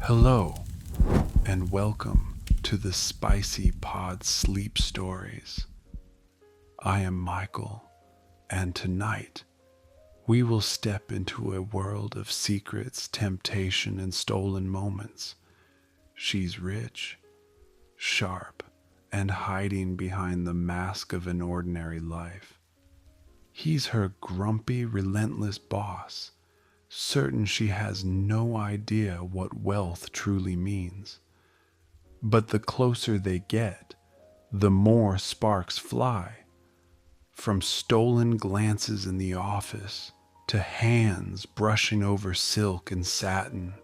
Hello, and welcome to the Spicy Pod Sleep Stories. I am Michael, and tonight we will step into a world of secrets, temptation, and stolen moments. She's rich, sharp, and hiding behind the mask of an ordinary life. He's her grumpy, relentless boss, certain she has no idea what wealth truly means. But the closer they get, the more sparks fly. From stolen glances in the office to hands brushing over silk and satin,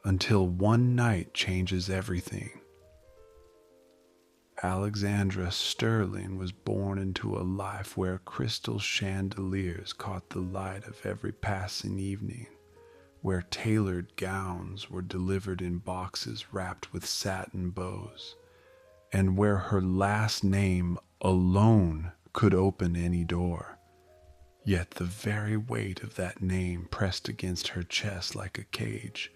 until one night changes everything. Alexandra Sterling was born into a life where crystal chandeliers caught the light of every passing evening, where tailored gowns were delivered in boxes wrapped with satin bows, and where her last name alone could open any door. Yet the very weight of that name pressed against her chest like a cage.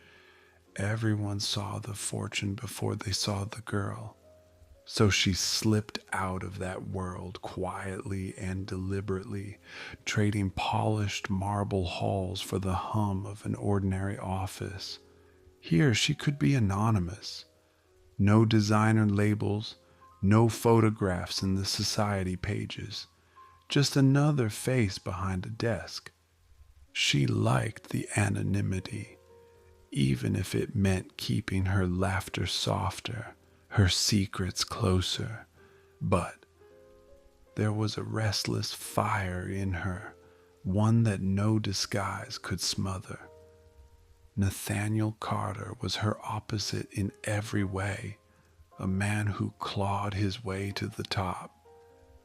Everyone saw the fortune before they saw the girl. So she slipped out of that world quietly and deliberately, trading polished marble halls for the hum of an ordinary office. Here she could be anonymous. No designer labels, no photographs in the society pages, just another face behind a desk. She liked the anonymity, even if it meant keeping her laughter softer, her secrets closer. But there was a restless fire in her, one that no disguise could smother. Nathaniel Carter was her opposite in every way, a man who clawed his way to the top,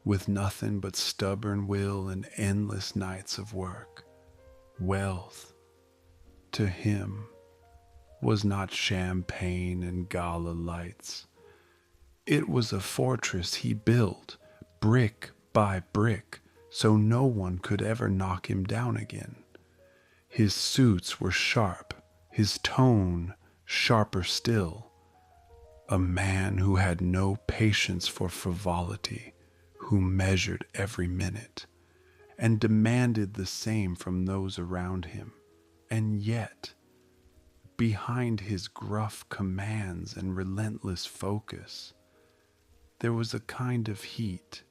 with nothing but stubborn will and endless nights of work. Wealth, to him, was not champagne and gala lights. It was a fortress he built, brick by brick, so no one could ever knock him down again. His suits were sharp, his tone sharper still. A man who had no patience for frivolity, who measured every minute, and demanded the same from those around him. And yet, behind his gruff commands and relentless focus, there was a kind of heat,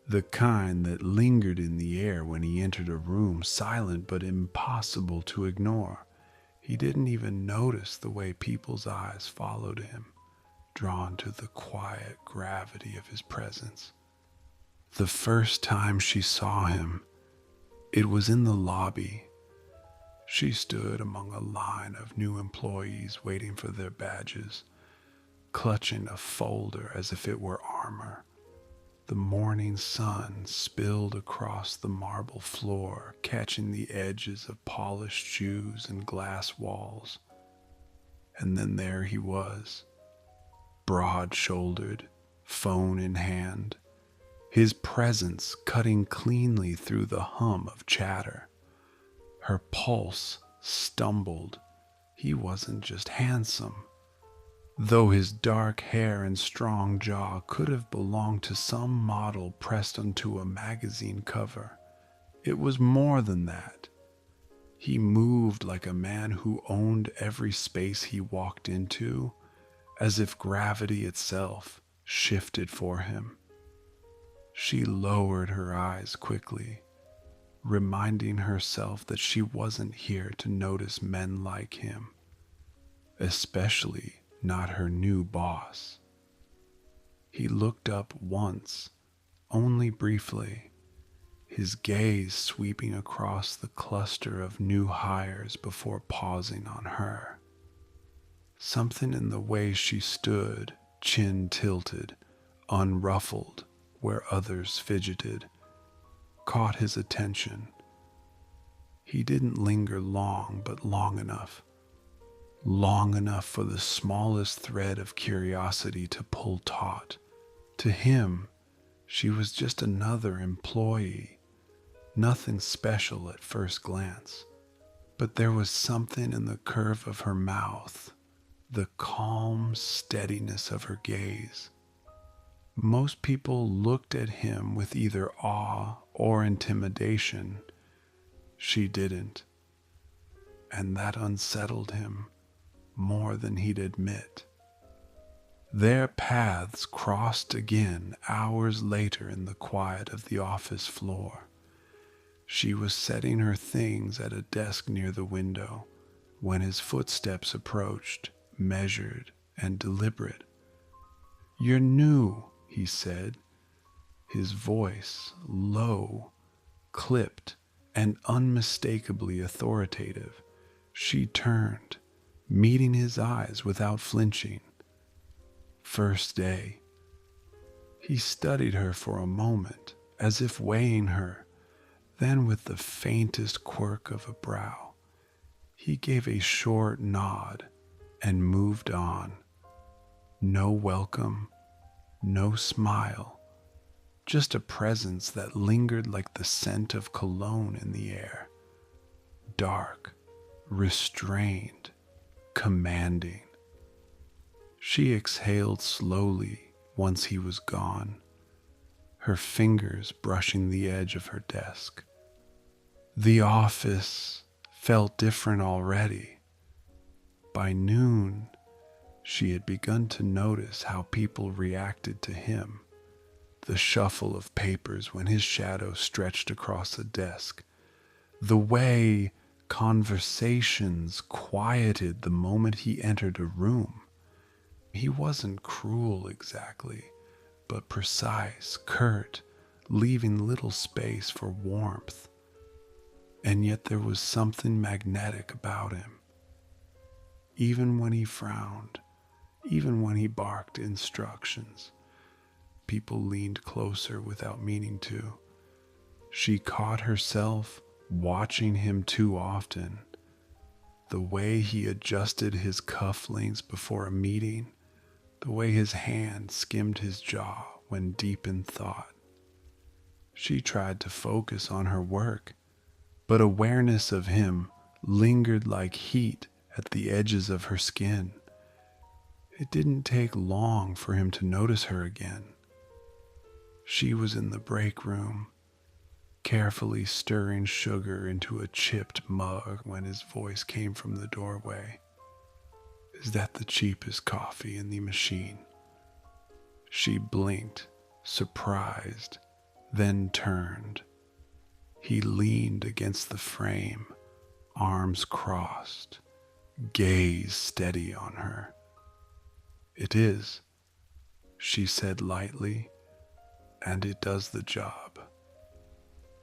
the kind that lingered in the air when he entered a room, silent but impossible to ignore. He didn't even notice the way people's eyes followed him, drawn to the quiet gravity of his presence. The first time she saw him, it was in the lobby. She stood among a line of new employees waiting for their badges, clutching a folder as if it were armor. The morning sun spilled across the marble floor, catching the edges of polished shoes and glass walls. And then there he was, broad-shouldered, phone in hand, his presence cutting cleanly through the hum of chatter. Her pulse stumbled. He wasn't just handsome, though his dark hair and strong jaw could have belonged to some model pressed onto a magazine cover. It was more than that. He moved like a man who owned every space he walked into, as if gravity itself shifted for him. She lowered her eyes quickly, reminding herself that she wasn't here to notice men like him, especially not her new boss. He looked up once, only briefly, his gaze sweeping across the cluster of new hires before pausing on her. Something in the way she stood, chin tilted, unruffled where others fidgeted, caught his attention. He didn't linger long, but long enough for the smallest thread of curiosity to pull taut. To him, she was just another employee, nothing special at first glance. But there was something in the curve of her mouth, the calm steadiness of her gaze. Most people looked at him with either awe or intimidation. She didn't, and that unsettled him more than he'd admit. Their paths crossed again hours later in the quiet of the office floor. She was setting her things at a desk near the window when his footsteps approached, measured and deliberate. "You're new," he said, his voice low, clipped, and unmistakably authoritative. She turned, meeting his eyes without flinching. "First day." He studied her for a moment, as if weighing her. Then, with the faintest quirk of a brow, he gave a short nod and moved on. No welcome, no smile, just a presence that lingered like the scent of cologne in the air. Dark, restrained, commanding. She exhaled slowly once he was gone, her fingers brushing the edge of her desk. The office felt different already. By noon, she had begun to notice how people reacted to him. The shuffle of papers when his shadow stretched across the desk. The way conversations quieted the moment he entered a room. He wasn't cruel exactly, but precise, curt, leaving little space for warmth. And yet there was something magnetic about him. Even when he frowned, even when he barked instructions, people leaned closer without meaning to. She caught herself watching him too often. The way he adjusted his cufflinks before a meeting, the way his hand skimmed his jaw when deep in thought. She tried to focus on her work, but awareness of him lingered like heat at the edges of her skin. It didn't take long for him to notice her again. She was in the break room, carefully stirring sugar into a chipped mug when his voice came from the doorway. "Is that the cheapest coffee in the machine?" She blinked, surprised, then turned. He leaned against the frame, arms crossed, gaze steady on her. "It is," she said lightly, "and it does the job."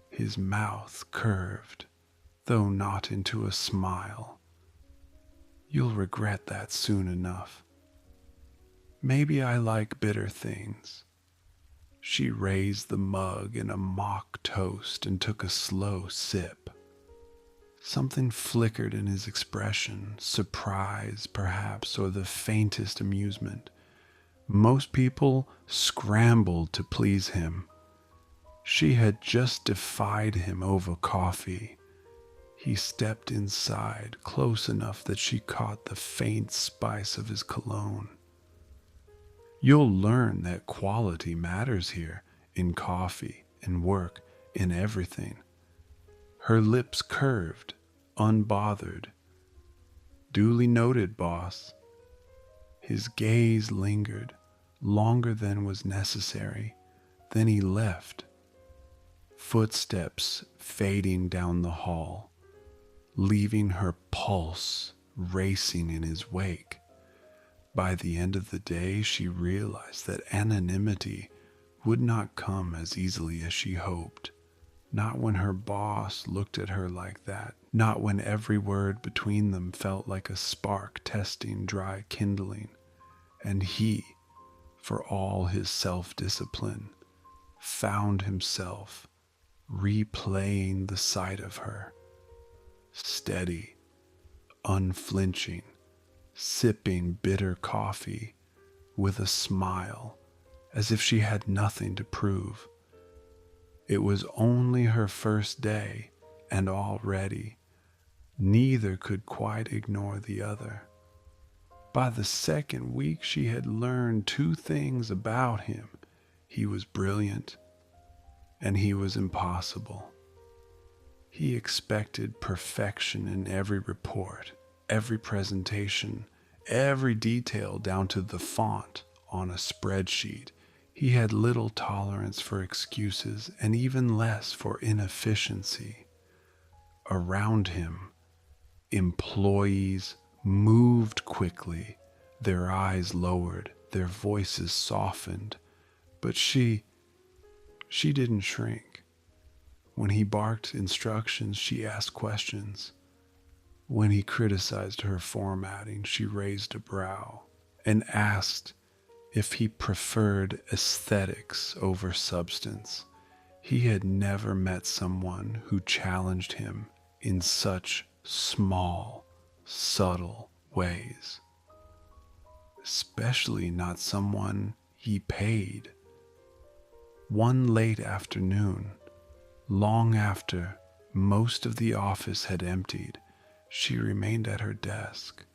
His mouth curved, though not into a smile. "You'll regret that soon enough. Maybe I like bitter things." She raised the mug in a mock toast and took a slow sip. Something flickered in his expression, surprise perhaps, or the faintest amusement. Most people scrambled to please him. She had just defied him over coffee. He stepped inside, close enough that she caught the faint spice of his cologne. "You'll learn that quality matters here, in coffee, in work, in everything." Her lips curved, unbothered. "Duly noted, boss." His gaze lingered, longer than was necessary. Then he left. Footsteps fading down the hall, leaving her pulse racing in his wake. By the end of the day, she realized that anonymity would not come as easily as she hoped. Not when her boss looked at her like that. Not when every word between them felt like a spark testing dry kindling. And he, for all his self-discipline, found himself replaying the sight of her. Steady, unflinching, sipping bitter coffee with a smile, as if she had nothing to prove. It was only her first day, and already neither could quite ignore the other. By the second week, she had learned two things about him. He was brilliant, and he was impossible. He expected perfection in every report, every presentation, every detail down to the font on a spreadsheet. He had little tolerance for excuses and even less for inefficiency. Around him, employees moved quickly, their eyes lowered, their voices softened, but she didn't shrink. When he barked instructions, she asked questions. When he criticized her formatting, she raised a brow and asked if he preferred aesthetics over substance. He had never met someone who challenged him in such small, subtle ways. Especially not someone he paid. One late afternoon, long after most of the office had emptied, she remained at her desk.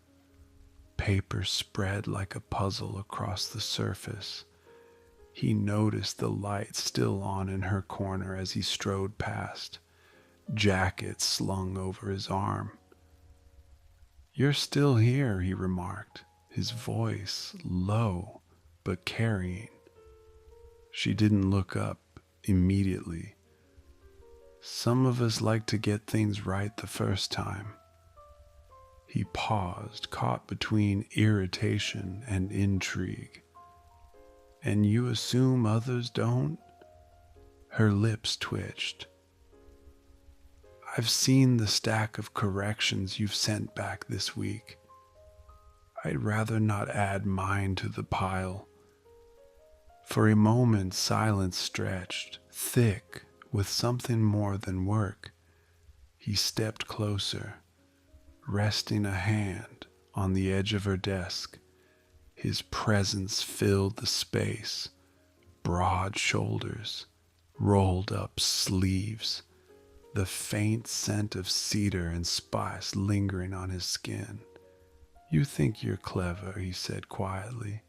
Paper spread like a puzzle across the surface. He noticed the light still on in her corner as he strode past, jacket slung over his arm. "You're still here," he remarked, his voice low but carrying. She didn't look up immediately. "Some of us like to get things right the first time." He paused, caught between irritation and intrigue. "And you assume others don't?" Her lips twitched. "I've seen the stack of corrections you've sent back this week. I'd rather not add mine to the pile." For a moment, silence stretched, thick with something more than work. He stepped closer, resting a hand on the edge of her desk. His presence filled the space, broad shoulders, rolled up sleeves, the faint scent of cedar and spice lingering on his skin. "You think you're clever," he said quietly.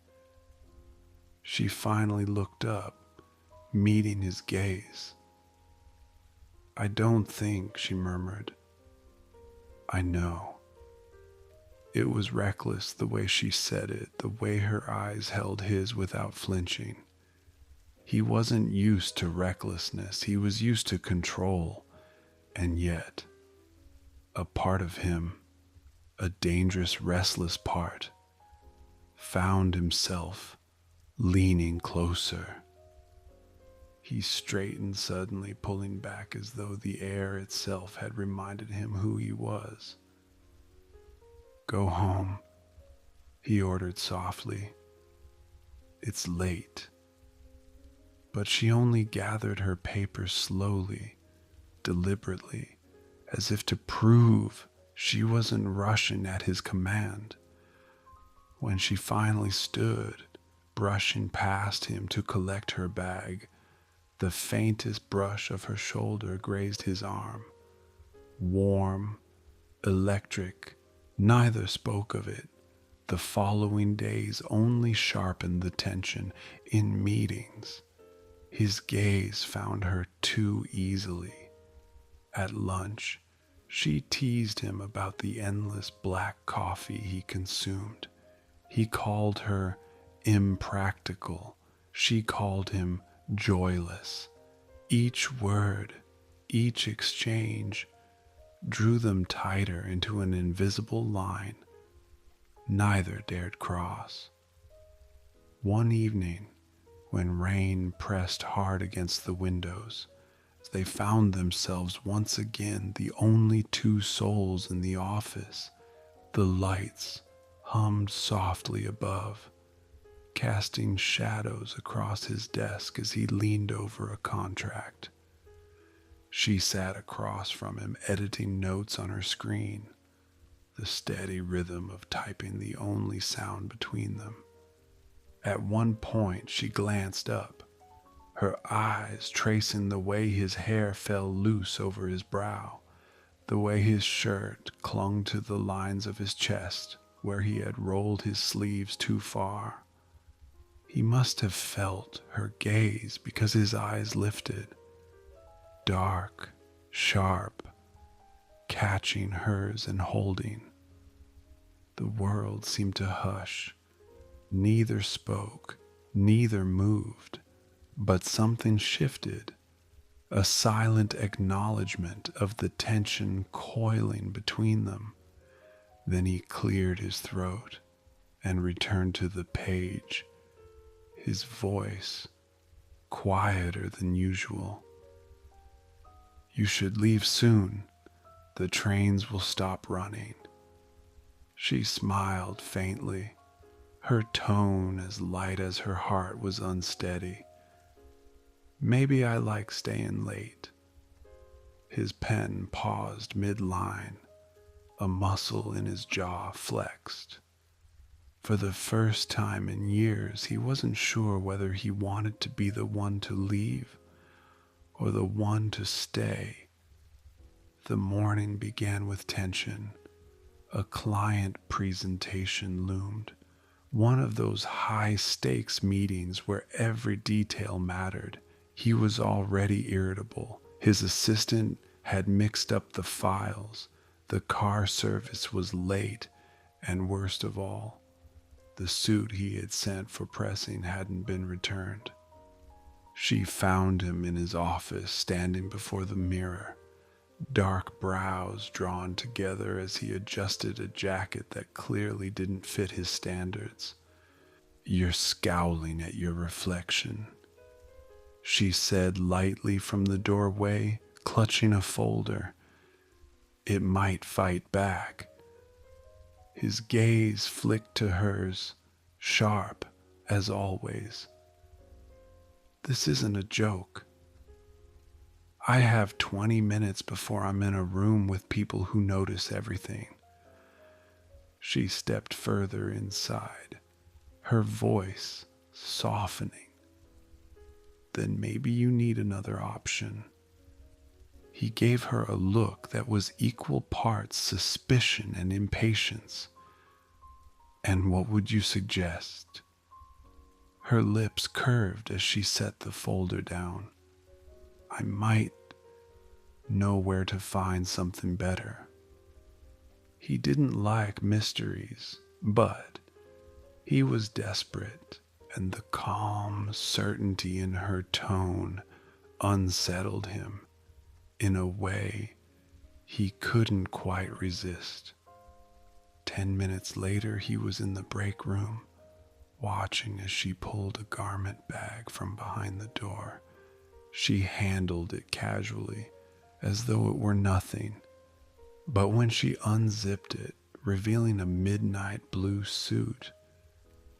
She finally looked up, meeting his gaze. "I don't think," she murmured. "I know." It was reckless the way she said it, the way her eyes held his without flinching. He wasn't used to recklessness, he was used to control, and yet, a part of him, a dangerous, restless part, found himself leaning closer. He straightened suddenly, pulling back as though the air itself had reminded him who he was. "Go home," he ordered softly. "It's late." But she only gathered her papers slowly, deliberately, as if to prove she wasn't rushing at his command. When she finally stood, brushing past him to collect her bag, the faintest brush of her shoulder grazed his arm. Warm, electric, neither spoke of it. The following days only sharpened the tension in meetings. His gaze found her too easily. At lunch, she teased him about the endless black coffee he consumed. He called her impractical. She called him joyless. Each word, each exchange, drew them tighter into an invisible line neither dared cross. One evening, when rain pressed hard against the windows, they found themselves once again the only two souls in the office. The lights hummed softly above, casting shadows across his desk as he leaned over a contract. She sat across from him, editing notes on her screen, the steady rhythm of typing the only sound between them. At one point, she glanced up, her eyes tracing the way his hair fell loose over his brow, the way his shirt clung to the lines of his chest where he had rolled his sleeves too far. He must have felt her gaze because his eyes lifted, dark, sharp, catching hers and holding. The world seemed to hush. Neither spoke, neither moved, but something shifted, a silent acknowledgement of the tension coiling between them. Then he cleared his throat and returned to the page, his voice quieter than usual. "You should leave soon. The trains will stop running." She smiled faintly, her tone as light as her heart was unsteady. "Maybe I like staying late." His pen paused mid-line. A muscle in his jaw flexed. For the first time in years, he wasn't sure whether he wanted to be the one to leave or the one to stay. The morning began with tension. A client presentation loomed, one of those high-stakes meetings where every detail mattered. He was already irritable. His assistant had mixed up the files. The car service was late, and worst of all, the suit he had sent for pressing hadn't been returned. She found him in his office, standing before the mirror, dark brows drawn together as he adjusted a jacket that clearly didn't fit his standards. "You're scowling at your reflection," she said lightly from the doorway, clutching a folder. "It might fight back." His gaze flicked to hers, sharp as always. "This isn't a joke. I have 20 minutes before I'm in a room with people who notice everything." She stepped further inside, her voice softening. "Then maybe you need another option." He gave her a look that was equal parts suspicion and impatience. "And what would you suggest?" Her lips curved as she set the folder down. "I might know where to find something better." He didn't like mysteries, but he was desperate, and the calm certainty in her tone unsettled him in a way he couldn't quite resist. 10 minutes later, he was in the break room, watching as she pulled a garment bag from behind the door. She handled it casually, as though it were nothing. But when she unzipped it, revealing a midnight blue suit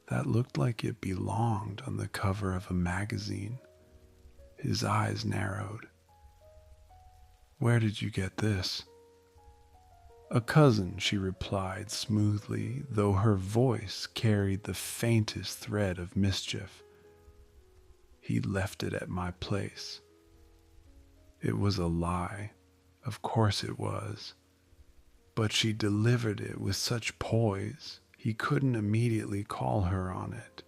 that looked like it belonged on the cover of a magazine, his eyes narrowed. "Where did you get this?" "A cousin," she replied smoothly, though her voice carried the faintest thread of mischief. "He left it at my place." It was a lie. Of course it was. But she delivered it with such poise, he couldn't immediately call her on it.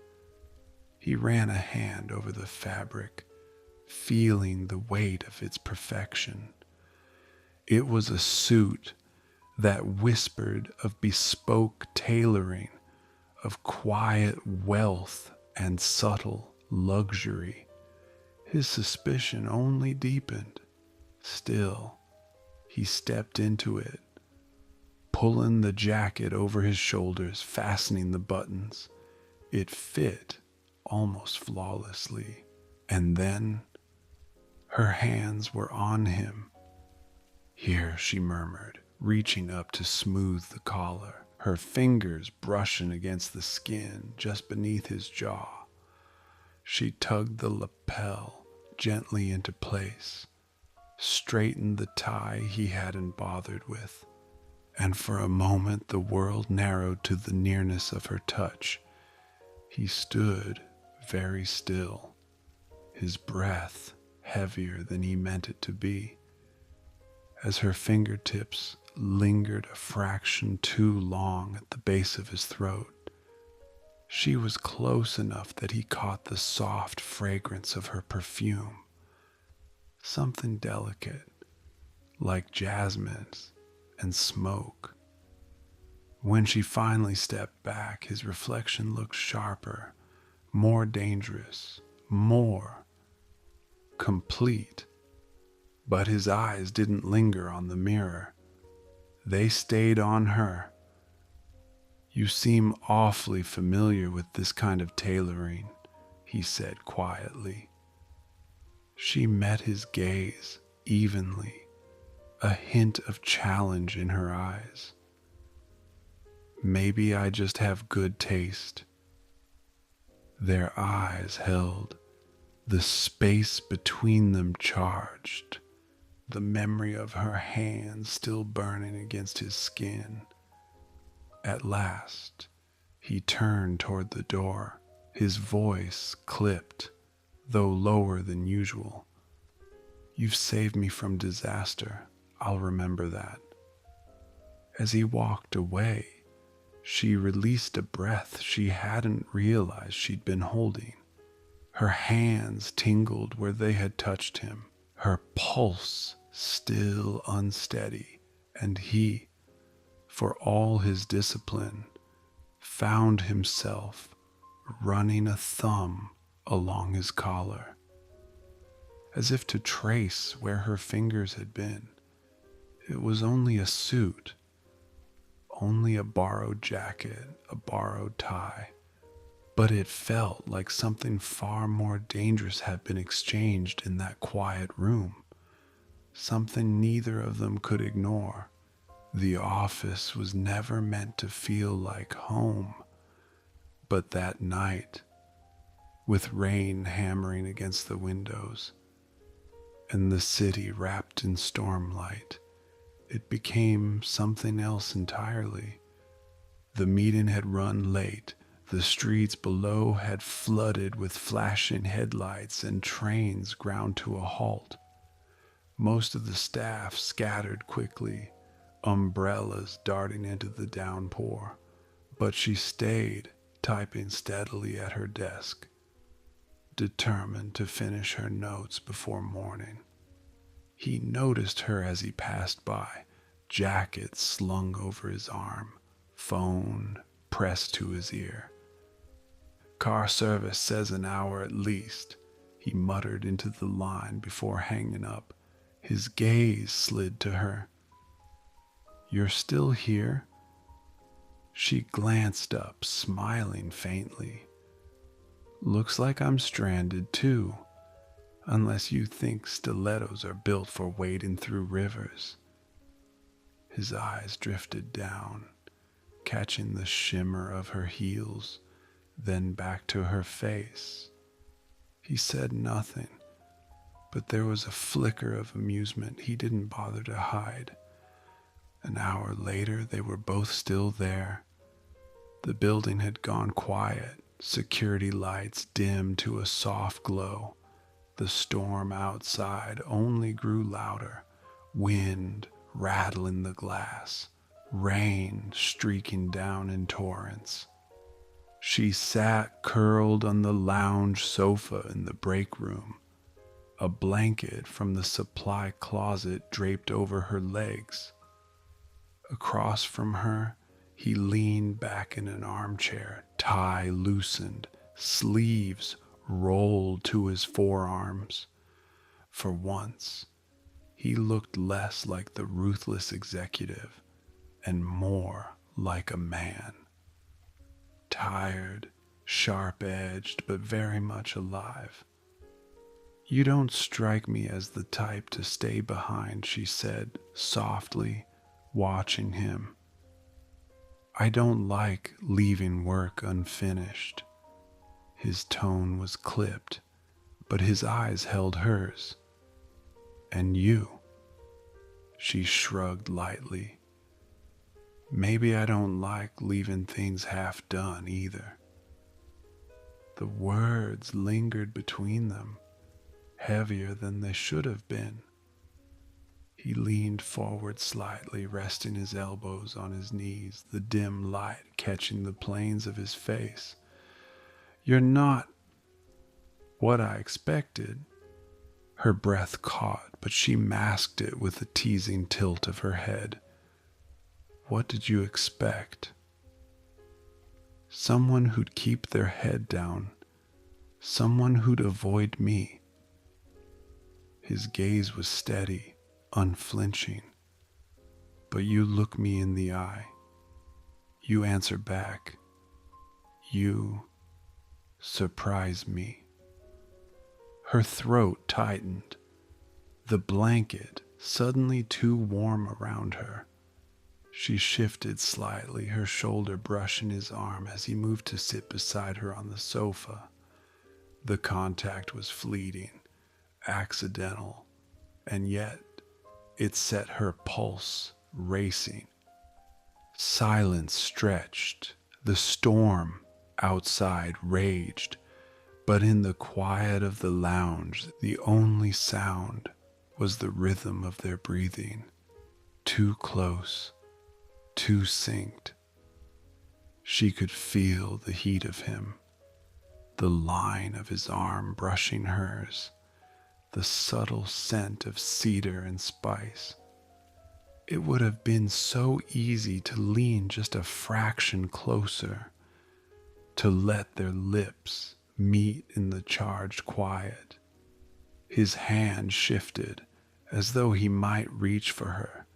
He ran a hand over the fabric, feeling the weight of its perfection. It was a suit that whispered of bespoke tailoring, of quiet wealth and subtle luxury. His suspicion only deepened. Still, he stepped into it, pulling the jacket over his shoulders, fastening the buttons. It fit almost flawlessly. And then her hands were on him. "Here," she murmured, reaching up to smooth the collar, her fingers brushing against the skin just beneath his jaw. She tugged the lapel gently into place, straightened the tie he hadn't bothered with, and for a moment the world narrowed to the nearness of her touch. He stood very still, his breath heavier than he meant it to be. As her fingertips lingered a fraction too long at the base of his throat. She was close enough that he caught the soft fragrance of her perfume, something delicate, like jasmines and smoke. When she finally stepped back, his reflection looked sharper, more dangerous, more complete. But his eyes didn't linger on the mirror. They stayed on her. "You seem awfully familiar with this kind of tailoring," he said quietly. She met his gaze evenly, a hint of challenge in her eyes. "Maybe I just have good taste." Their eyes held, the space between them charged, the memory of her hands still burning against his skin. At last, he turned toward the door, his voice clipped, though lower than usual. "You've saved me from disaster. I'll remember that." As he walked away, she released a breath she hadn't realized she'd been holding. Her hands tingled where they had touched him, her pulse still unsteady, and he, for all his discipline, found himself running a thumb along his collar, as if to trace where her fingers had been. It was only a suit, only a borrowed jacket, a borrowed tie, but it felt like something far more dangerous had been exchanged in that quiet room, something neither of them could ignore. The office was never meant to feel like home, but that night, with rain hammering against the windows and the city wrapped in stormlight, it became something else entirely. The meeting had run late. The streets below had flooded with flashing headlights and trains ground to a halt. Most of the staff scattered quickly, umbrellas darting into the downpour, but she stayed, typing steadily at her desk, determined to finish her notes before morning. He noticed her as he passed by, jacket slung over his arm, phone pressed to his ear. "Car service says an hour at least," he muttered into the line before hanging up. His gaze slid to her. "You're still here?" She glanced up, smiling faintly. "Looks like I'm stranded too, unless you think stilettos are built for wading through rivers." His eyes drifted down, catching the shimmer of her heels, then back to her face. He said nothing, but there was a flicker of amusement he didn't bother to hide. An hour later, they were both still there. The building had gone quiet, security lights dimmed to a soft glow. The storm outside only grew louder, wind rattling the glass, rain streaking down in torrents. She sat curled on the lounge sofa in the break room, a blanket from the supply closet draped over her legs. Across from her, he leaned back in an armchair, tie loosened, sleeves rolled to his forearms. For once, he looked less like the ruthless executive and more like a man. Tired, sharp-edged, but very much alive. "You don't strike me as the type to stay behind," she said softly, watching him. "I don't like leaving work unfinished." His tone was clipped, but his eyes held hers. "And you?" She shrugged lightly. "Maybe I don't like leaving things half done either." The words lingered between them, heavier than they should have been. He leaned forward slightly, resting his elbows on his knees, the dim light catching the planes of his face. "You're not what I expected." Her breath caught, but she masked it with a teasing tilt of her head. "What did you expect?" "Someone who'd keep their head down. Someone who'd avoid me." His gaze was steady, unflinching. "But you look me in the eye. You answer back. You surprise me." Her throat tightened, the blanket suddenly too warm around her. She shifted slightly, her shoulder brushing his arm as he moved to sit beside her on the sofa. The contact was fleeting, accidental, and yet it set her pulse racing. Silence stretched. The storm outside raged, but in the quiet of the lounge, the only sound was the rhythm of their breathing. Too close, too synced. She could feel the heat of him, the line of his arm brushing hers, the subtle scent of cedar and spice. It would have been so easy to lean just a fraction closer, to let their lips meet in the charged quiet. His hand shifted as though he might reach for her,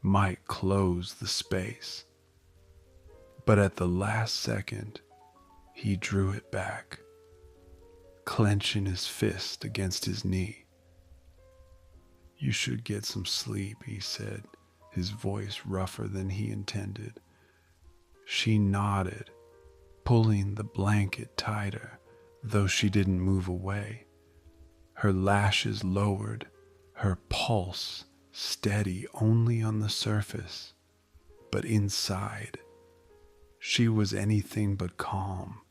might close the space. But at the last second, he drew it back, clenching his fist against his knee. "You should get some sleep," he said, his voice rougher than he intended. She nodded, pulling the blanket tighter, though she didn't move away. Her lashes lowered, her pulse steady only on the surface, but inside, she was anything but calm.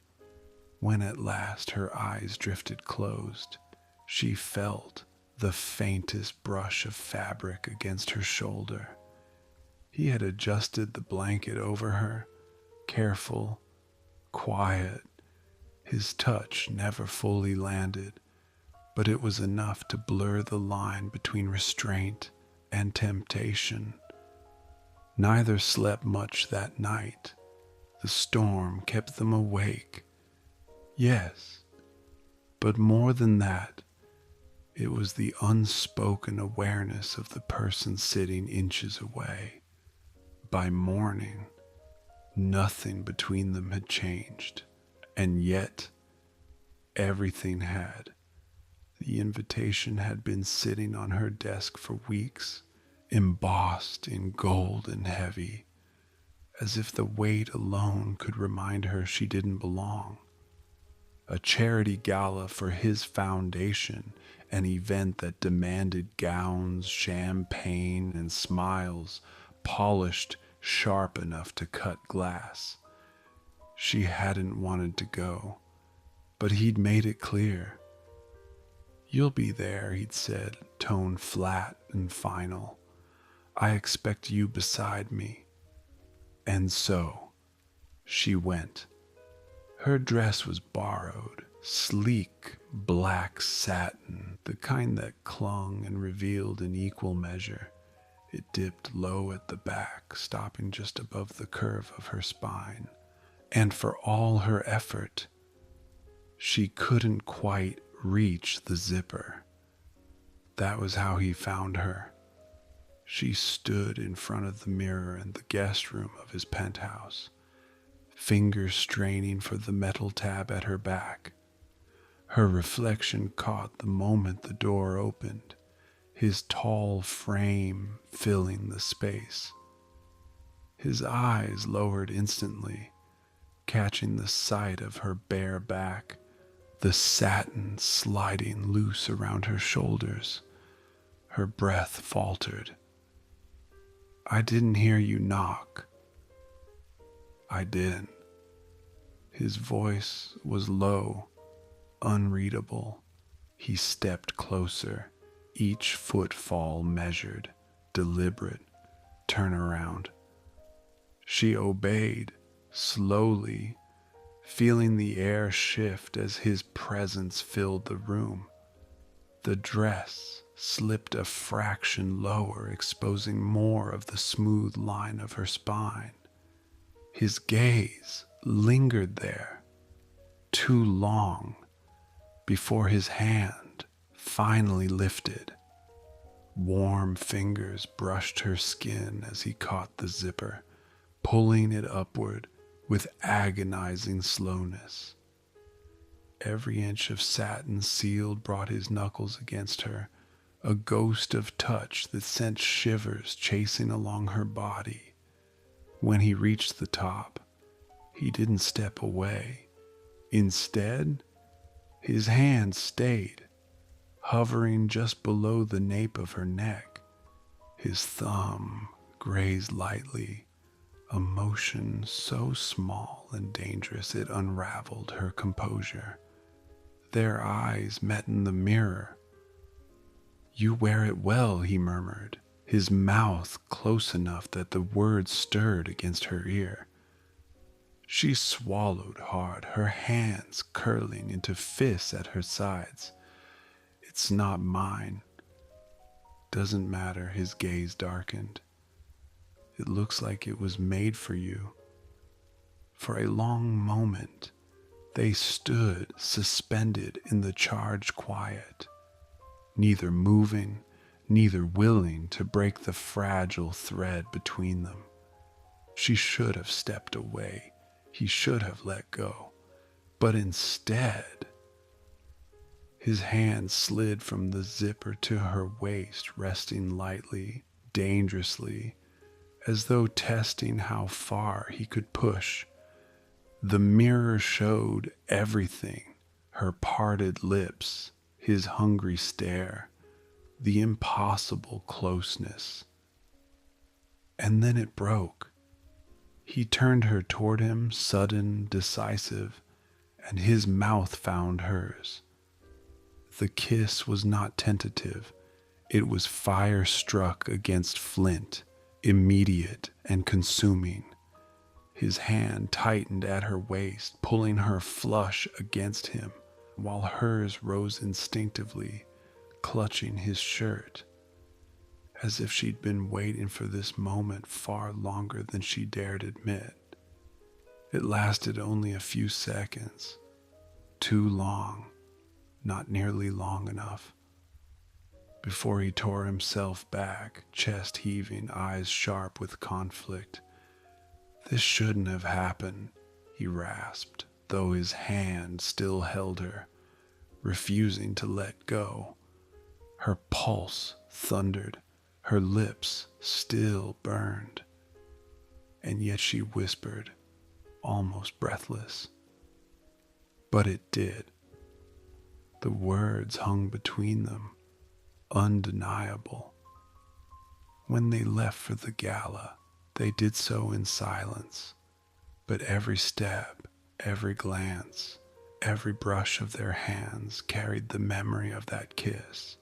When at last her eyes drifted closed, she felt the faintest brush of fabric against her shoulder. He had adjusted the blanket over her, careful, quiet. His touch never fully landed, but it was enough to blur the line between restraint and temptation. Neither slept much that night. The storm kept them awake. Yes, but more than that, it was the unspoken awareness of the person sitting inches away. By morning, nothing between them had changed, and yet everything had. The invitation had been sitting on her desk for weeks, embossed in gold and heavy, as if the weight alone could remind her she didn't belong. A charity gala for his foundation, an event that demanded gowns, champagne, and smiles polished sharp enough to cut glass. She hadn't wanted to go, but he'd made it clear. "You'll be there," he'd said, tone flat and final. "I expect you beside me." And so she went. Her dress was borrowed, sleek black satin, the kind that clung and revealed in equal measure. It dipped low at the back, stopping just above the curve of her spine. And for all her effort, she couldn't quite reach the zipper. That was how he found her. She stood in front of the mirror in the guest room of his penthouse, fingers straining for the metal tab at her back. Her reflection caught the moment the door opened, his tall frame filling the space. His eyes lowered instantly, catching the sight of her bare back, the satin sliding loose around her shoulders. Her breath faltered. "I didn't hear you knock." "I didn't." His voice was low, unreadable. He stepped closer, each footfall measured, deliberate, turnaround. She obeyed, slowly, feeling the air shift as his presence filled the room. The dress slipped a fraction lower, exposing more of the smooth line of her spine. His gaze lingered there, too long, before his hand finally lifted. Warm fingers brushed her skin as he caught the zipper, pulling it upward with agonizing slowness. Every inch of satin sealed brought his knuckles against her, a ghost of touch that sent shivers chasing along her body. When he reached the top, he didn't step away. Instead, his hand stayed, hovering just below the nape of her neck. His thumb grazed lightly, a motion so small and dangerous it unraveled her composure. Their eyes met in the mirror. "You wear it well," he murmured, his mouth close enough that the words stirred against her ear. She swallowed hard, her hands curling into fists at her sides. "It's not mine." "Doesn't matter," his gaze darkened. "It looks like it was made for you." For a long moment, they stood suspended in the charged quiet, neither moving, neither willing to break the fragile thread between them. She should have stepped away. He should have let go. But instead, his hand slid from the zipper to her waist, resting lightly, dangerously, as though testing how far he could push. The mirror showed everything: her parted lips, his hungry stare, the impossible closeness. And then it broke. He turned her toward him, sudden, decisive, and his mouth found hers. The kiss was not tentative. It was fire struck against flint, immediate and consuming. His hand tightened at her waist, pulling her flush against him, while hers rose instinctively, clutching his shirt, as if she'd been waiting for this moment far longer than she dared admit. It lasted only a few seconds, too long, not nearly long enough, before he tore himself back, chest heaving, eyes sharp with conflict. "This shouldn't have happened," he rasped, though his hand still held her, refusing to let go. Her pulse thundered, her lips still burned, and yet she whispered, almost breathless. But it did. The words hung between them, undeniable. When they left for the gala, they did so in silence, but every step, every glance, every brush of their hands carried the memory of that kiss.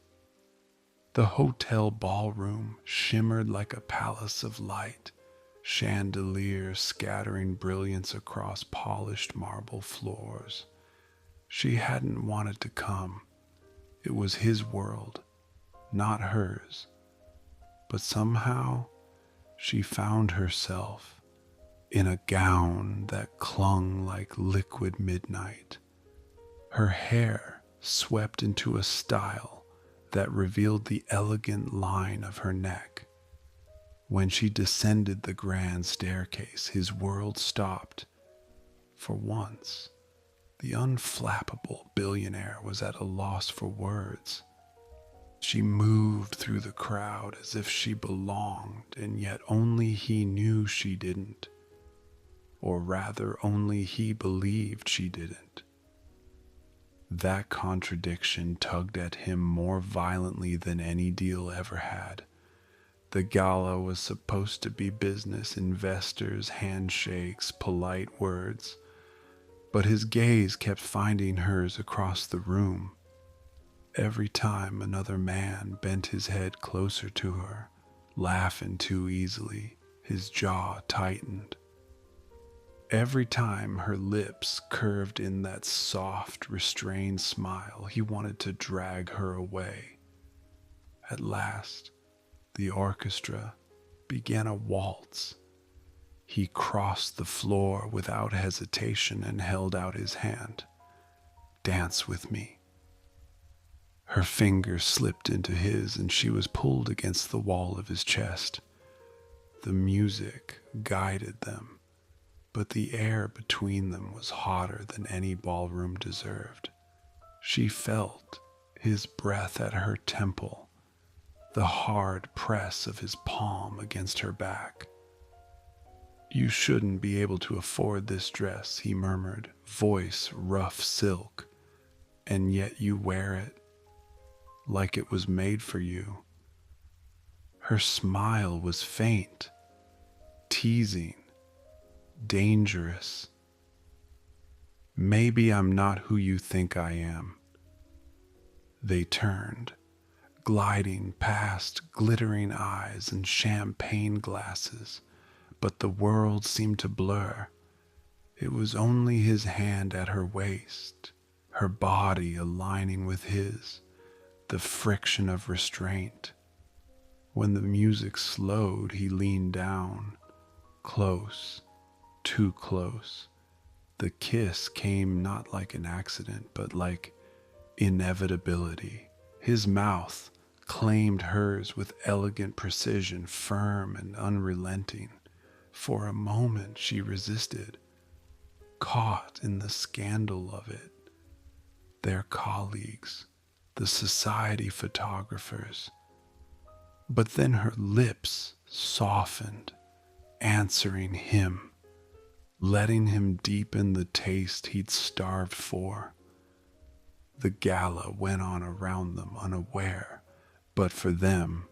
The hotel ballroom shimmered like a palace of light, chandeliers scattering brilliance across polished marble floors. She hadn't wanted to come. It was his world, not hers. But somehow, she found herself in a gown that clung like liquid midnight. Her hair swept into a style that revealed the elegant line of her neck. When she descended the grand staircase, his world stopped. For once, the unflappable billionaire was at a loss for words. She moved through the crowd as if she belonged, and yet only he knew she didn't. Or rather, only he believed she didn't. That contradiction tugged at him more violently than any deal ever had. The gala was supposed to be business, investors, handshakes, polite words, but his gaze kept finding hers across the room. Every time another man bent his head closer to her, laughing too easily, his jaw tightened. Every time her lips curved in that soft, restrained smile, he wanted to drag her away. At last, the orchestra began a waltz. He crossed the floor without hesitation and held out his hand. "Dance with me." Her fingers slipped into his and she was pulled against the wall of his chest. The music guided them, but the air between them was hotter than any ballroom deserved. She felt his breath at her temple, the hard press of his palm against her back. "You shouldn't be able to afford this dress," he murmured, voice rough silk, "and yet you wear it like it was made for you." Her smile was faint, teasing, dangerous. "Maybe I'm not who you think I am." They turned, gliding past glittering eyes and champagne glasses, but the world seemed to blur. It was only his hand at her waist, her body aligning with his, the friction of restraint. When the music slowed, he leaned down, close, too close. The kiss came not like an accident, but like inevitability. His mouth claimed hers with elegant precision, firm and unrelenting. For a moment she resisted, caught in the scandal of it. Their colleagues, the society photographers. But then her lips softened, answering him, letting him deepen the taste he'd starved for. The gala went on around them unaware, but for them,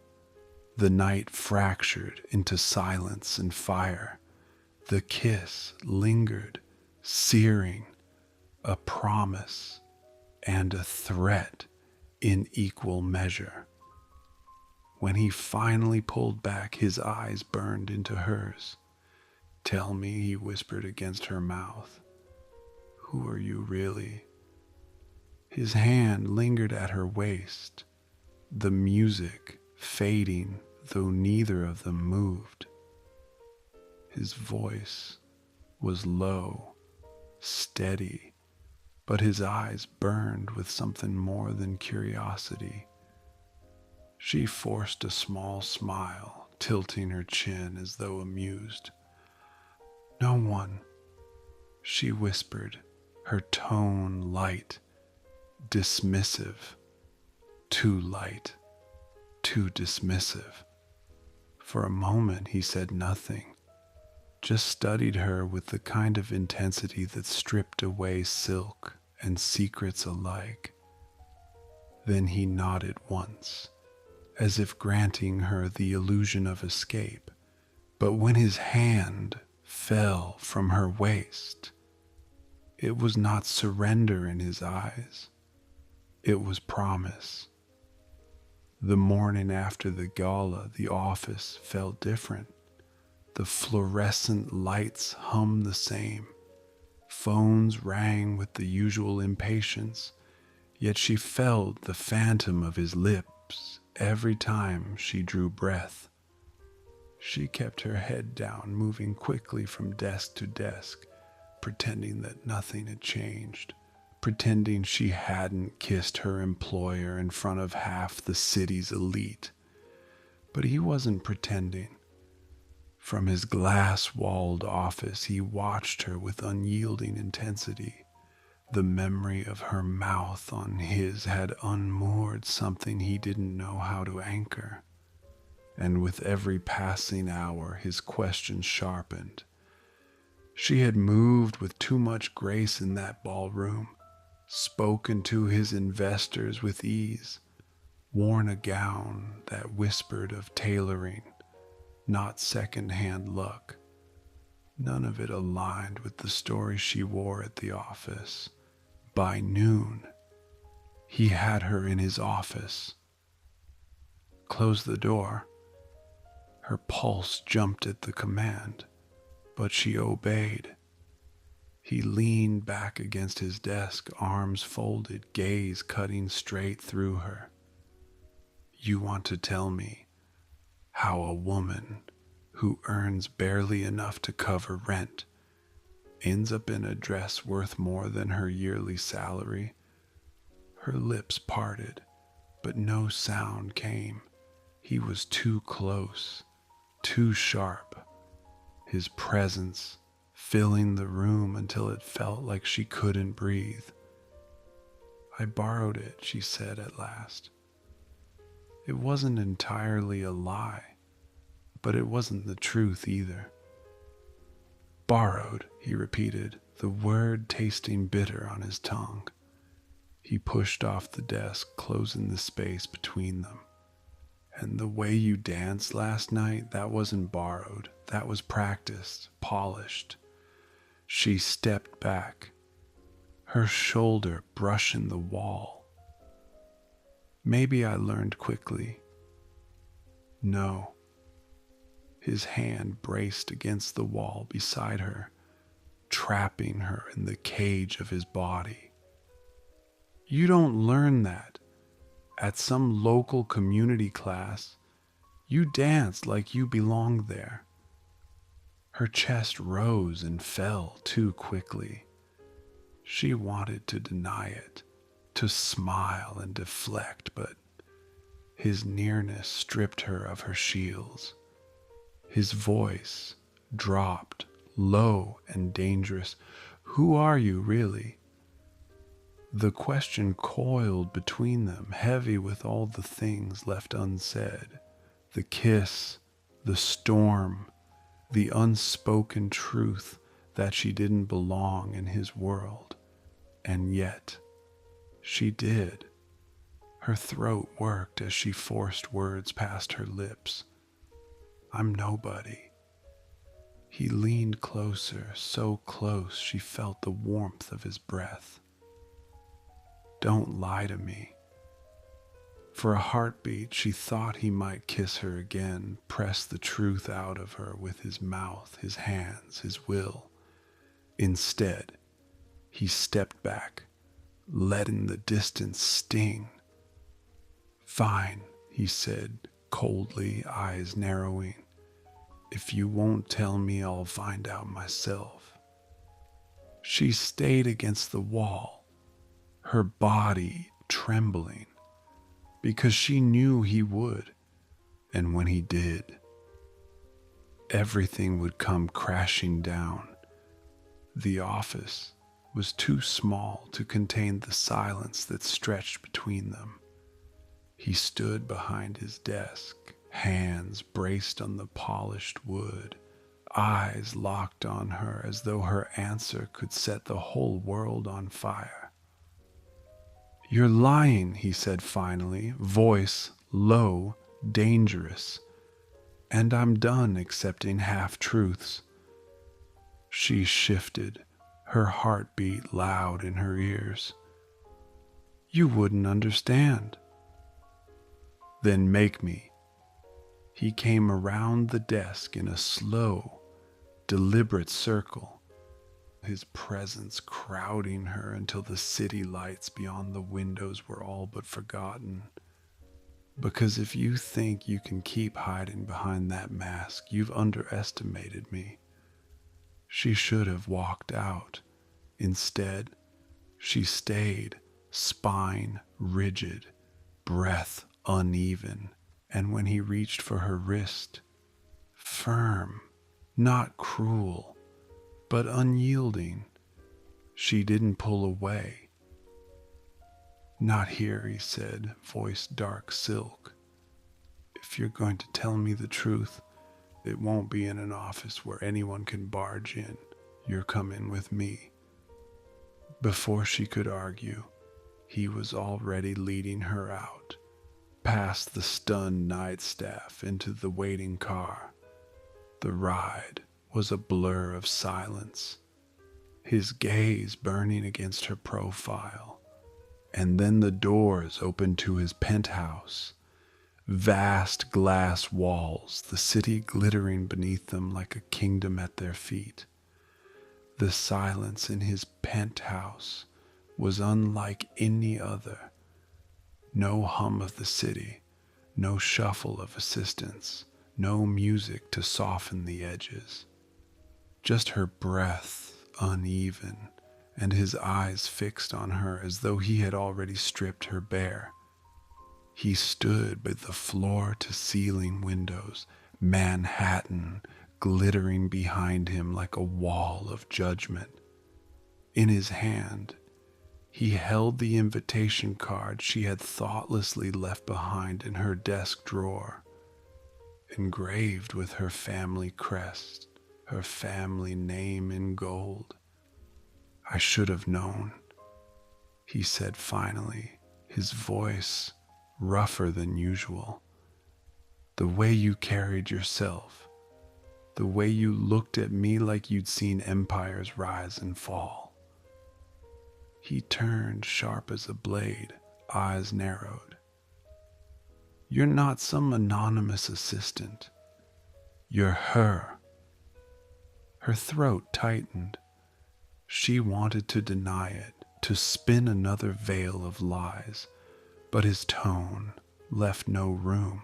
the night fractured into silence and fire. The kiss lingered, searing, a promise and a threat in equal measure. When he finally pulled back, his eyes burned into hers. "Tell me," he whispered against her mouth, "who are you really?" His hand lingered at her waist, the music fading, though neither of them moved. His voice was low, steady, but his eyes burned with something more than curiosity. She forced a small smile, tilting her chin as though amused. "No one," she whispered, her tone light, dismissive, too light, too dismissive. For a moment he said nothing, just studied her with the kind of intensity that stripped away silk and secrets alike. Then he nodded once, as if granting her the illusion of escape. But when his hand fell from her waist, it was not surrender in his eyes. It was promise. The morning after the gala, the office felt different. The fluorescent lights hummed the same. Phones rang with the usual impatience, yet she felt the phantom of his lips every time she drew breath. She kept her head down, moving quickly from desk to desk, pretending that nothing had changed, pretending she hadn't kissed her employer in front of half the city's elite. But he wasn't pretending. From his glass-walled office, he watched her with unyielding intensity. The memory of her mouth on his had unmoored something he didn't know how to anchor. And with every passing hour, his questions sharpened. She had moved with too much grace in that ballroom, spoken to his investors with ease, worn a gown that whispered of tailoring, not second-hand luck. None of it aligned with the story she wore at the office. By noon, He had her in his office. Close the door. Her pulse jumped at the command, but she obeyed. He leaned back against his desk, arms folded, gaze cutting straight through her. You want to tell me how a woman who earns barely enough to cover rent ends up in a dress worth more than her yearly salary? Her lips parted, but no sound came. He was too close, too sharp, his presence filling the room until it felt like she couldn't breathe. I borrowed it, she said at last. It wasn't entirely a lie, but it wasn't the truth either. Borrowed, he repeated, the word tasting bitter on his tongue. He pushed off the desk, closing the space between them. And the way you danced last night, that wasn't borrowed. That was practiced, polished. She stepped back, her shoulder brushing the wall. Maybe I learned quickly. No. His hand braced against the wall beside her, trapping her in the cage of his body. You don't learn that at some local community class. You danced like you belonged there. Her chest rose and fell too quickly. She wanted to deny it, to smile and deflect, but his nearness stripped her of her shields. His voice dropped, low and dangerous. Who are you, really? The question coiled between them, heavy with all the things left unsaid. The kiss, the storm, the unspoken truth that she didn't belong in his world. And yet, she did. Her throat worked as she forced words past her lips. I'm nobody. He leaned closer, so close she felt the warmth of his breath. Don't lie to me. For a heartbeat, she thought he might kiss her again, press the truth out of her with his mouth, his hands, his will. Instead, he stepped back, letting the distance sting. Fine, he said, coldly, eyes narrowing. If you won't tell me, I'll find out myself. She stayed against the wall, her body trembling, because she knew he would, and when he did, everything would come crashing down. The office was too small to contain the silence that stretched between them. He stood behind his desk, hands braced on the polished wood, eyes locked on her as though her answer could set the whole world on fire. You're lying, he said finally, voice low, dangerous, and I'm done accepting half-truths. She shifted, her heartbeat loud in her ears. You wouldn't understand. Then make me. He came around the desk in a slow, deliberate circle, his presence crowding her until the city lights beyond the windows were all but forgotten. Because if you think you can keep hiding behind that mask, you've underestimated me. She should have walked out. Instead, she stayed, spine rigid, breath uneven, and when he reached for her wrist, firm, not cruel, but unyielding, she didn't pull away. Not here, he said, voice dark silk. If you're going to tell me the truth, it won't be in an office where anyone can barge in. You're coming with me. Before she could argue, he was already leading her out, past the stunned night staff into the waiting car. The ride was a blur of silence, his gaze burning against her profile, And then the doors opened to his penthouse. Vast glass walls, the city glittering beneath them like a kingdom at their feet. The silence in his penthouse was unlike any other. No hum of the city, no shuffle of assistants, no music to soften the edges. Just her breath, uneven, and his eyes fixed on her as though he had already stripped her bare. He stood by the floor-to-ceiling windows, Manhattan glittering behind him like a wall of judgment. In his hand, he held the invitation card she had thoughtlessly left behind in her desk drawer, engraved with her family crest, her family name in gold. "I should have known," he said finally, his voice rougher than usual. "The way you carried yourself, the way you looked at me like you'd seen empires rise and fall." He turned sharp as a blade, eyes narrowed. "You're not some anonymous assistant. You're her." Her throat tightened. She wanted to deny it, to spin another veil of lies, but his tone left no room.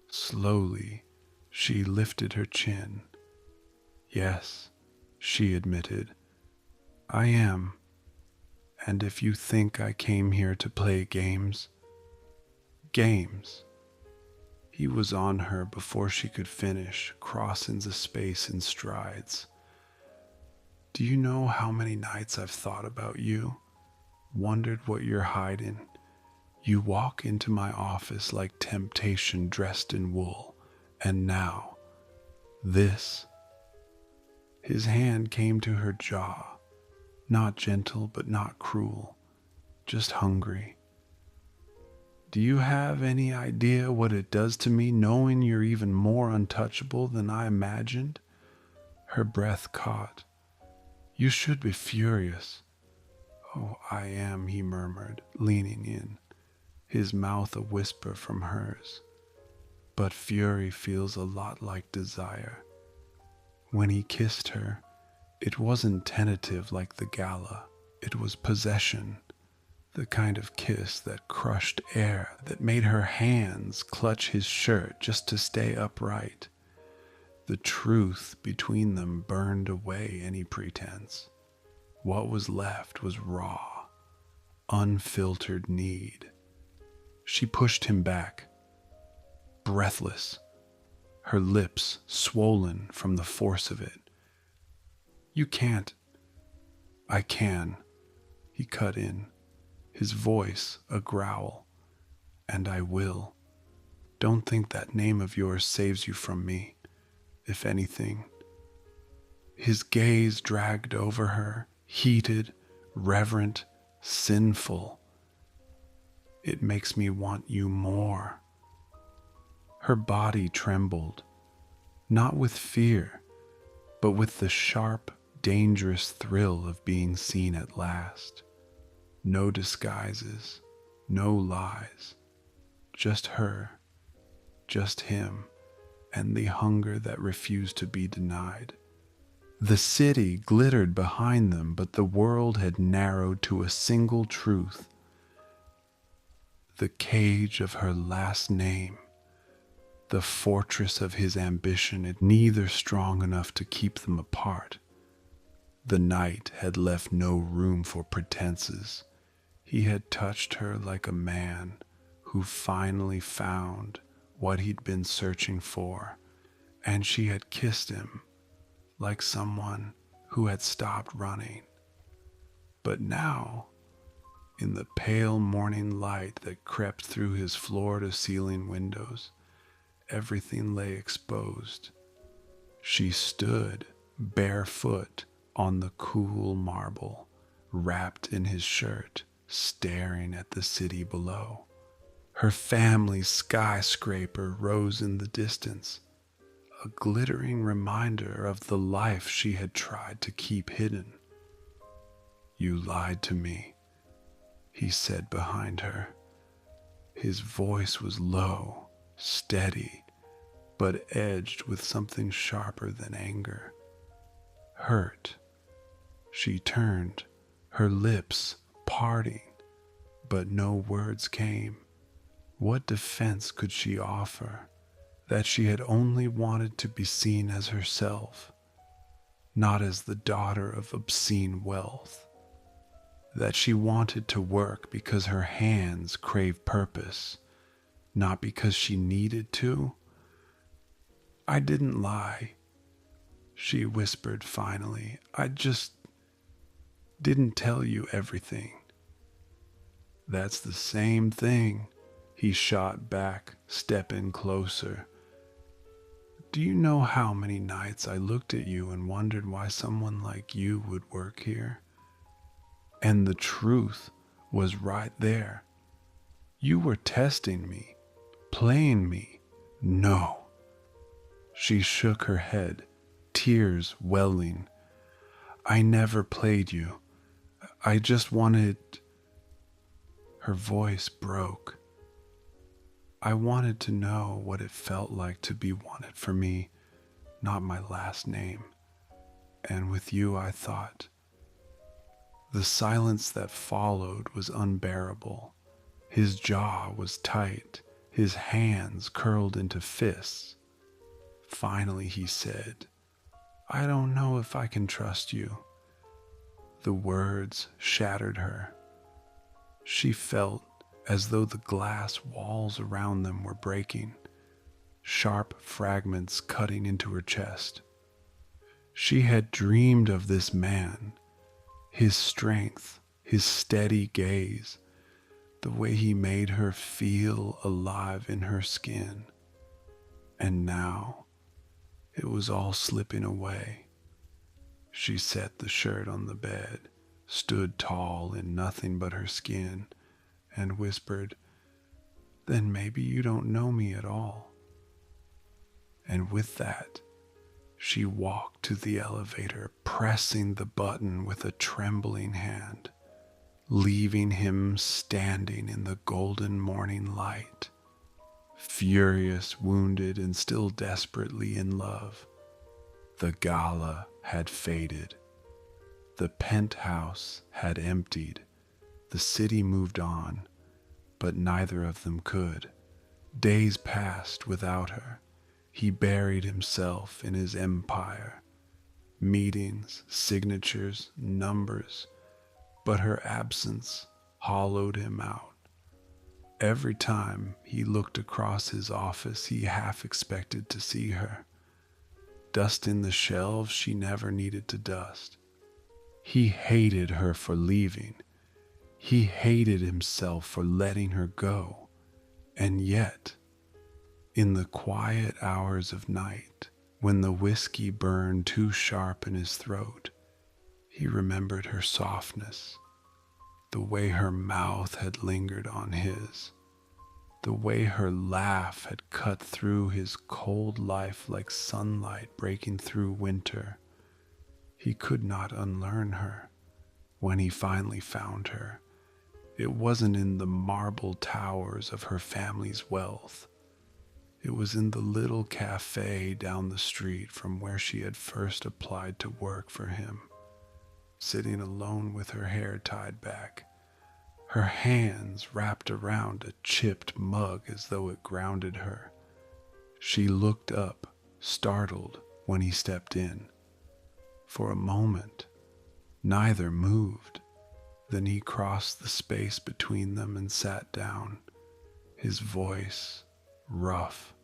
Slowly, she lifted her chin. "Yes," she admitted, "I am. And if you think I came here to play games..." Games. He was on her before she could finish, crossing the space in strides. "Do you know how many nights I've thought about you? Wondered what you're hiding. You walk into my office like temptation dressed in wool, and now, this." His hand came to her jaw, not gentle but not cruel, just hungry. "Do you have any idea what it does to me knowing you're even more untouchable than I imagined?" Her breath caught. "You should be furious." "Oh, I am," he murmured, leaning in, his mouth a whisper from hers. "But fury feels a lot like desire." When he kissed her, it wasn't tentative like the gala. It was possession, the kind of kiss that crushed air, that made her hands clutch his shirt just to stay upright. The truth between them burned away any pretense. What was left was raw, unfiltered need. She pushed him back, breathless, her lips swollen from the force of it. "You can't." "I can," he cut in, his voice a growl. "And I will. Don't think that name of yours saves you from me. If anything..." His gaze dragged over her, heated, reverent, sinful. "It makes me want you more." Her body trembled, not with fear, but with the sharp, dangerous thrill of being seen at last. No disguises, no lies, just her, just him, and the hunger that refused to be denied. The city glittered behind them, but the world had narrowed to a single truth. The cage of her last name, the fortress of his ambition, and neither strong enough to keep them apart. The night had left no room for pretenses. He had touched her like a man who finally found what he'd been searching for, and she had kissed him like someone who had stopped running. But now, in the pale morning light that crept through his floor-to-ceiling windows, everything lay exposed. She stood barefoot on the cool marble, wrapped in his shirt, staring at the city below. Her family's skyscraper rose in the distance, a glittering reminder of the life she had tried to keep hidden. "You lied to me," he said behind her. His voice was low, steady, but edged with something sharper than anger. Hurt. She turned, her lips parting, but no words came. What defense could she offer? That she had only wanted to be seen as herself, not as the daughter of obscene wealth. That she wanted to work because her hands craved purpose, not because she needed to. I didn't lie, she whispered finally. I just didn't tell you everything. That's the same thing, he shot back, stepping closer. Do you know how many nights I looked at you and wondered why someone like you would work here? And the truth was right there. You were testing me, playing me. No. She shook her head, tears welling. I never played you. I just wanted... Her voice broke. I wanted to know what it felt like to be wanted for me, not my last name. And with you, I thought. The silence that followed was unbearable. His jaw was tight, his hands curled into fists. Finally, he said, I don't know if I can trust you. The words shattered her. She felt as though the glass walls around them were breaking, sharp fragments cutting into her chest. She had dreamed of this man, his strength, his steady gaze, the way he made her feel alive in her skin. And now, it was all slipping away. She set the shirt on the bed, stood tall in nothing but her skin, and whispered, Then maybe you don't know me at all. And with that, she walked to the elevator, pressing the button with a trembling hand, leaving him standing in the golden morning light, furious, wounded, and still desperately in love. The gala had faded. The penthouse had emptied. The city moved on, but neither of them could. Days passed without her. He buried himself in his empire. Meetings, signatures, numbers, but her absence hollowed him out. Every time he looked across his office, he half expected to see her, dusting the shelves she never needed to dust. He hated her for leaving. He hated himself for letting her go. And yet, in the quiet hours of night, when the whiskey burned too sharp in his throat, he remembered her softness, the way her mouth had lingered on his, the way her laugh had cut through his cold life like sunlight breaking through winter. He could not unlearn her. When he finally found her, it wasn't in the marble towers of her family's wealth. It was in the little cafe down the street from where she had first applied to work for him, sitting alone with her hair tied back, her hands wrapped around a chipped mug as though it grounded her. She looked up, startled, when he stepped in. For a moment, neither moved. Then he crossed the space between them and sat down, his voice rough.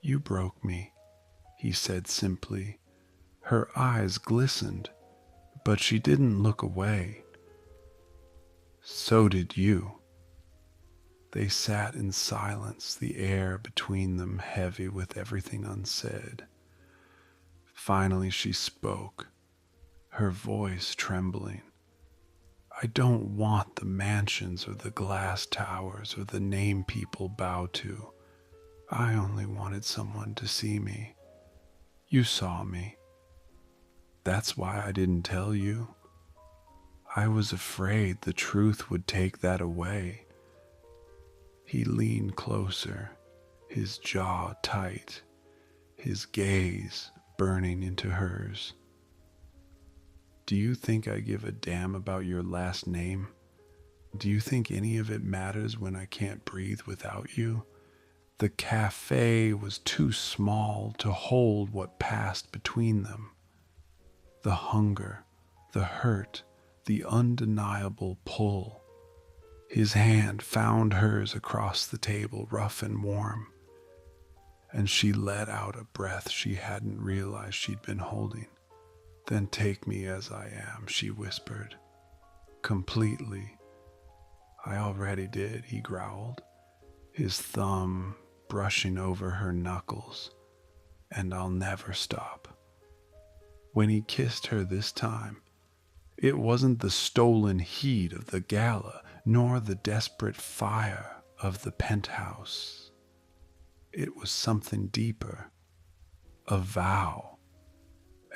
You broke me, he said simply. Her eyes glistened, but she didn't look away. So did you. They sat in silence, the air between them heavy with everything unsaid. Finally she spoke, her voice trembling. I don't want the mansions or the glass towers or the name people bow to. I only wanted someone to see me. You saw me. That's why I didn't tell you. I was afraid the truth would take that away. He leaned closer, his jaw tight, his gaze burning into hers. Do you think I give a damn about your last name? Do you think any of it matters when I can't breathe without you? The cafe was too small to hold what passed between them. The hunger, the hurt, the undeniable pull. His hand found hers across the table, rough and warm, and she let out a breath she hadn't realized she'd been holding. Then take me as I am, she whispered. Completely. I already did, he growled, his thumb brushing over her knuckles, and I'll never stop. When he kissed her this time, it wasn't the stolen heat of the gala, nor the desperate fire of the penthouse. It was something deeper, a vow.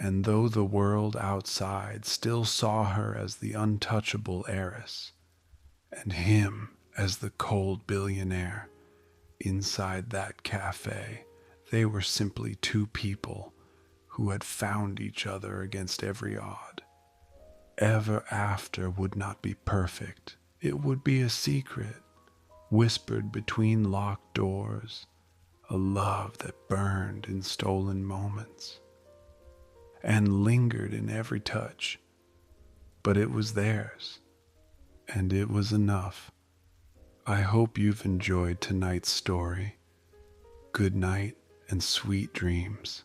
And though the world outside still saw her as the untouchable heiress, and him as the cold billionaire, inside that cafe, they were simply two people who had found each other against every odd. Ever after would not be perfect. It would be a secret, whispered between locked doors, a love that burned in stolen moments and lingered in every touch. But it was theirs, and it was enough. I hope you've enjoyed tonight's story. Good night and sweet dreams.